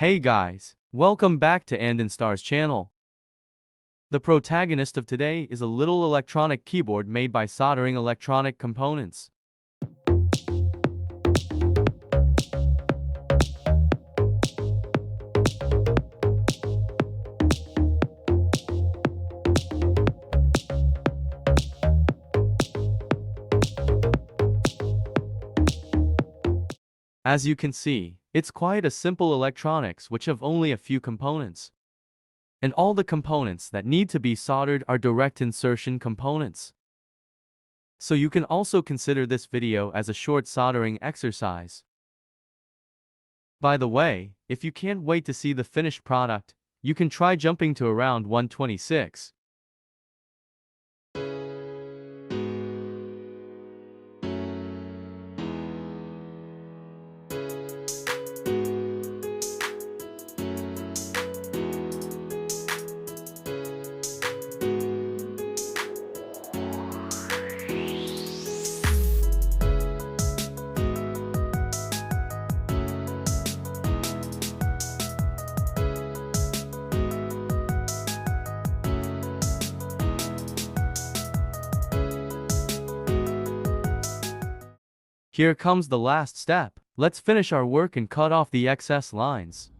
Hey guys, welcome back to Andonstar's channel. The protagonist of today is a little electronic keyboard made by soldering electronic components. As you can see, it's quite a simple electronics which have only a few components. And all the components that need to be soldered are direct insertion components. So you can also consider this video as a short soldering exercise. By the way, if you can't wait to see the finished product, you can try jumping to around 126. Here comes the last step. Let's finish our work and cut off the excess lines.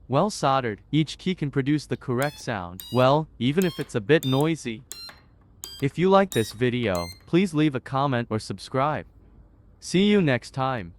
Well soldered, each key can produce the correct sound, well, even if it's a bit noisy. If you like this video, please leave a comment or subscribe. See you next time.